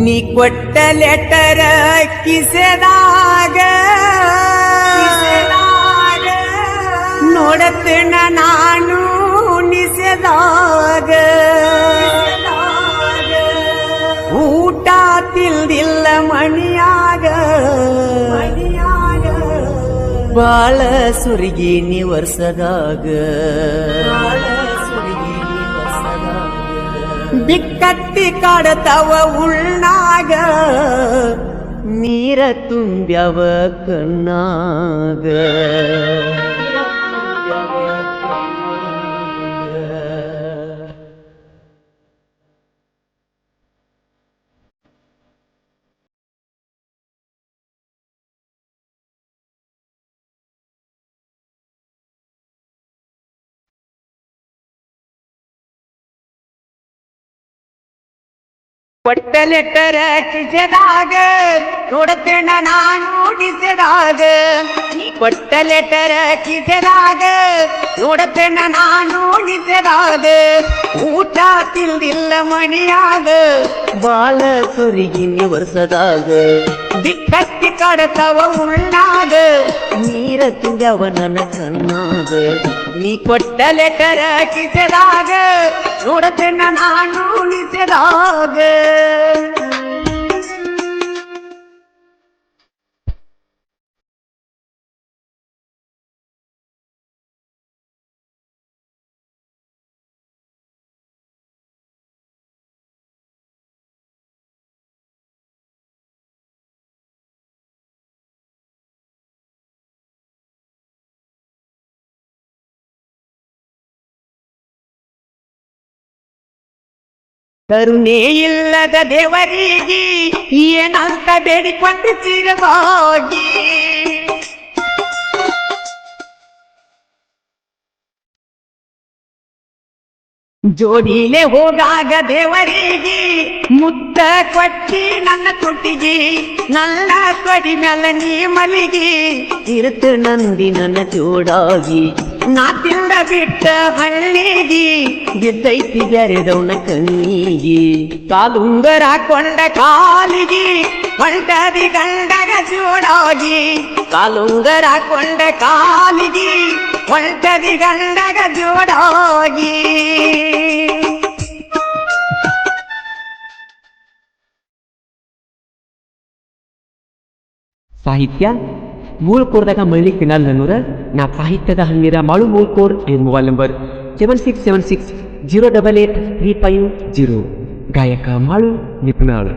ನೀ ಕೊಟ್ಟ ಲೆಟರ ಕಿಸೆದಾಗ ನೋಡತ್ತೇನ ನಾನು ನಿಸೆದಾಗ ಊಟ ತಿಲ್ದಿಲ್ಲ ಮಣಿಯಾಗ ಬಾಳ ಸುರಿಗಿ ನೀ ವರ್ಷದಾಗ ಬಿಕ್ಕಟ್ಟಿ ಕಾಡತವ ಉಳ್ಳಾಗ ನೀರ ತುಂಬ್ಯವ ಕಣ್ಣಾಗ ಕೊಟ್ಟ ಲೆಟರ ಕಿಸೆದಾಗ ನೋಡತ್ತೇನ ನಾನು ನಿಸೆದಾಗ ಕೊಟ್ಟ ಲೆಟರ ಕಿಸೆದಾಗ ನೋಡತ್ತೇನ ನಾನು ನಿಸೆದಾಗ ಊಟ ತಿಲ್ದಿಲ್ಲ ಮಣಿಯಾಗ ಬಾಳ ಸುರಿಗಿನಿ ವರ್ಷದಾಗ ಬಿಕ್ಕಟ್ಟಿ ಕಾಡತವ ಉಳ್ಳಾಗ ನೀರ ತುಂಬ್ಯವ ನನ್ನ ಕಣ್ಣಾಗ ನೀ ಕೊಟ್ಟ ಲೆಟರ ಕಿಸೆದಾಗ ನೋಡತ್ತೇನ ನಾನು ನಿಸೆದಾಗ ಕರುಣೆ ಇಲ್ಲದ ದೇವರಿಗೆ ಏನಂತ ಬೇಡಿಕೊಂಡು ಚಿರವಾಗಿ ಜೋಡಿಲೆ ಹೋದಾಗ ದೇವರಿಗೆ ಮುತ್ತ ಕೊಟ್ಟಿ ನನ್ನ ತುಟಿಗೆ ನನ್ನ ತೊಡಿ ಮೇಲೆ ನೀ ಮಲಿಗೆ ಇರುತ್ತ ನಂದಿ ನನ್ನ ಜೋಡಾಗಿ ನಾ ತಿಂದ ಬಿಟ್ಟ ಹಳ್ಳಿಗೆ ಗೆದ್ದೈತಿ ಬೆರೆದವನ ಕಣ್ಣಿಗೆ ಕಾಲುಂಗರ ಕೊಂಡ ಕಾಲಿಗೆ ಹೊಂಟದಿ ಗಂಡಗ ಜೋಡಾಗಿ ಕಾಲುಂಗರ ಕೊಂಡ ಕಾಲಿಗೆ ಹೊಂಟದಿ ಗಂಡಗ ಜೋಡಾಗಿ ಸಾಹಿತ್ಯ ಮೂಳ್ಕೋರ್ದಾಗ ಮಳ್ಳಿ ಕಿನಾಲ್ ನನ್ನೂರ ನಾ ಸಾಹಿತ್ಯದ ಹಣ್ಣೀರ ಮಾಳು ಮೂಳ್ಕೋರ್ ಮೊಬೈಲ್ ನಂಬರ್ 7676088350 ಗಾಯಕ ಮಾಳು ನಿಪುಣಾಳು.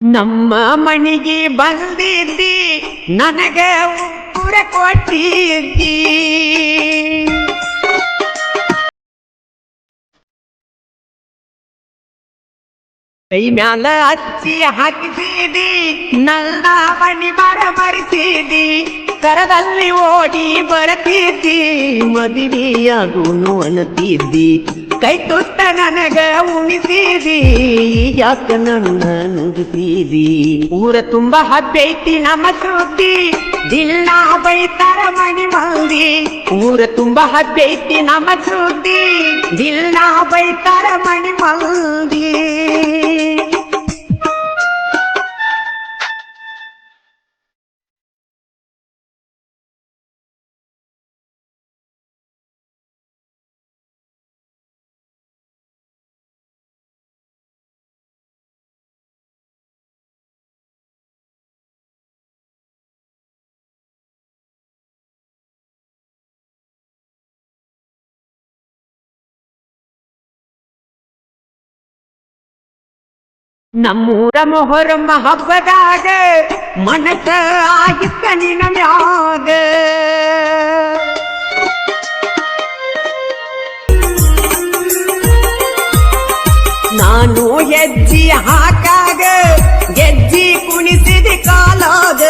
ನಮ್ಮ ಮಣಿಗೆ ಬಂದಿದ್ದಿ ನನಗ ಊರ ಕೊಟ್ಟಿದ್ದಿ ಕೈ ಮ್ಯಾಲ ಹಚ್ಚಿ ಹಾಕಿಸಿದಿ ನನ್ನ ಮಣಿ ಮರಿಸಿದಿ ಕರದಲ್ಲಿ ಓಡಿ ಬರ್ತಿದ್ದಿ ಮದುವೆಯಾಗುನು ಅನ್ನತಿದ್ದಿ ಕೈ ತುತ್ತ ನನಗ ಉಣಿಸಿದಿ ಯಾಕ ನನ್ನ ನುಡಿಸಿದಿ ಊರ ತುಂಬ ಹಬ್ಬೈತಿ ನಮ್ಮ ಸುದ್ದಿ ದಿಲ್ಲ ಬೈತಾರ ಮಣಿ ಮಂದಿ ಊರ ತುಂಬ ಹಬ್ಬೈತಿ ನಮ್ಮ ಸುದ್ದಿ ದಿಲ್ಲ ಬೈತಾರ ಮಣಿ ಮಂದಿ ನಮ್ಮೂರ ಮೊಹರಮ್ಮ ಹಬ್ಬದಾಗ ಮನಸ ಆಗಿತ್ತ ನಿನ ಮ್ಯಾಗ ನಾನು ಹೆಜ್ಜಿ ಹಾಕಾಗ ಗೆಜ್ಜಿ ಕುಣಿಸಿದ ಕಾಲಾಗ